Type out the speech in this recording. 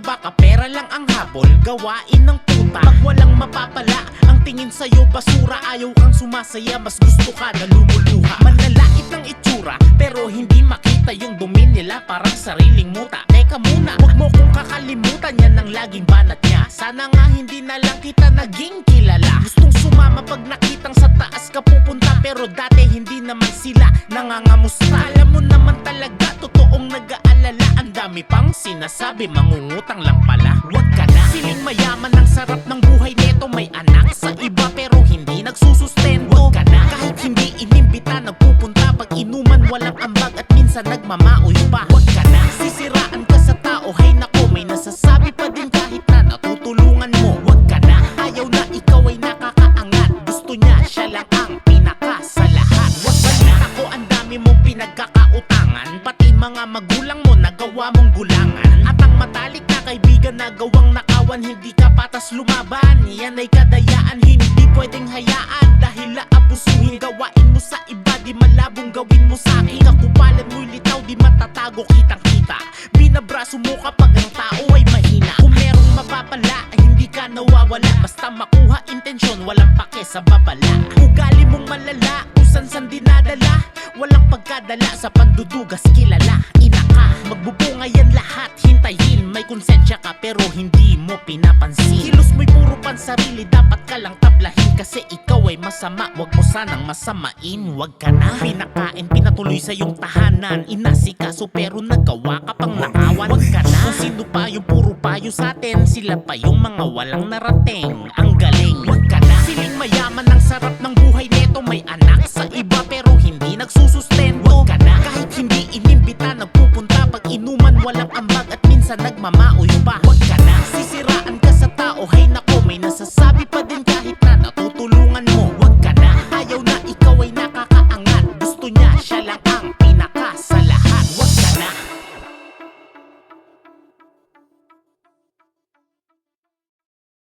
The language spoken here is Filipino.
baka pera lang ang habol, gawain ng puta. Pag walang mapapala, ang tingin sa'yo basura. Ayaw kang sumasaya, mas gusto ka na lumuluha. Manlalait ng itsura, pero hindi makita yung dumi nila, parang sariling muta. Teka muna, huwag mo kong kakalimutan, yan ang laging banat niya. Sana nga hindi na lang kita naging kilala. Gustong sumama pag nakitang sa taas ka pupunta, pero dati hindi naman sila nangangamusta. Alam mo naman talaga, totoong nag-aalala. Ang dami pang sinasabi, mangungutang lang pala. Huwag ka na siling mayaman, ang sarap ng buhay neto. May anak sa iba pero hindi nagsusustento. Huwag ka na kahit hindi inimbita, nagpupunta pag inuman walang ambag at minsan nagmamaoy pa. Huwag ka na sisiraan ka sa tao, hay nako, may nasasabi pa din kahit na natutulungan mo. Huwag ka na, ayaw na ikaw ay nakakaangat, gusto niya siya lang ang pinaka sa lahat. Huwag ka na, ako ang dami mong pinagkakautangan, pati mga magulang mo nagawa mong gulangan. At ang matalik na kaibigan na gawang nakawan, hindi ka patas lumaban. Yan ay kadayaan, hindi pwedeng hayaan. Dahil aabusuhin, gawain mo sa iba, di malabong gawin mo sa akin. Kakupalan mo'y litaw, di matatago, kitang kita. Binabraso mo kapag ang tao ay mahina. Kung merong mapapala, hindi ka nawawala. Basta makuha intensyon, walang pake sa babala. Ugali mong malala, kung san-san dinadala. Walang pagkadala, sa pandudugas kilala. Ina ka, magbubunga yan lahat, hintayin. May konsensya ka pero hindi mo pinapansin. Kilos mo'y puro pansarili, dapat ka lang tablahin. Kasi ikaw ay masama, wag mo sanang masamain. Wag ka na pinakain, pinatuloy sa iyong tahanan. Inasikaso pero nagawa ka pang nakawan. Wag ka na, kung sino pa yung puro payo sa atin, sila pa yung mga walang narating. Ang galing, wag ka na siling mayaman, ang sarap ng buhay neto. May anak sa iba pero hindi nagsusustento. Wag ka na kahit hindi inimbita, nagpupunta pag inuman walang ambag at minsan nagmamaoy